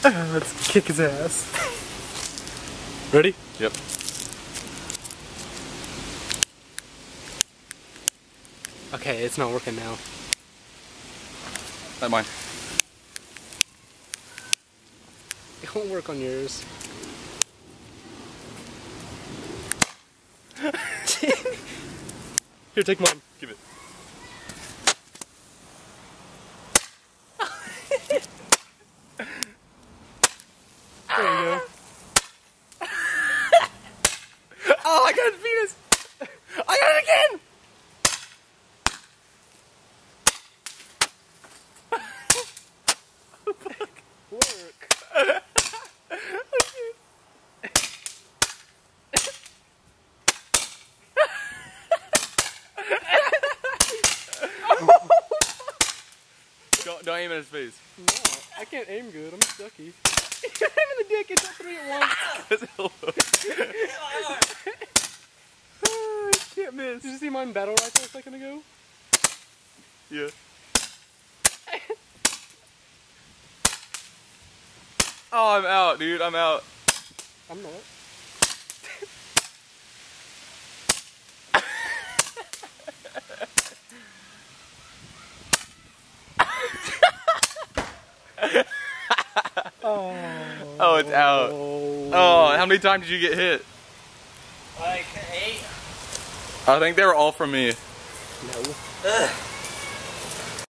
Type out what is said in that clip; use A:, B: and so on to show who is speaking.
A: Let's kick his ass. Ready?
B: Yep.
A: Okay, it's not working now.
B: Not mine.
A: It won't work on yours. Here, take mine.
B: Give it.
A: There you go.
B: Oh, I got Venus! I got it again!
A: Work.
B: Don't aim at his face.
A: No, I can't aim good. I'm stucky. You're having the dick. It's all three at once.
B: I can't miss.
A: Did you see mine battle rifle a second ago?
B: Yeah. Oh, I'm out, dude. I'm out.
A: I'm not.
B: Oh, it's out. Oh, how many times did you get hit?
C: Like 8.
B: I think they were all from me.
A: No.
C: Ugh.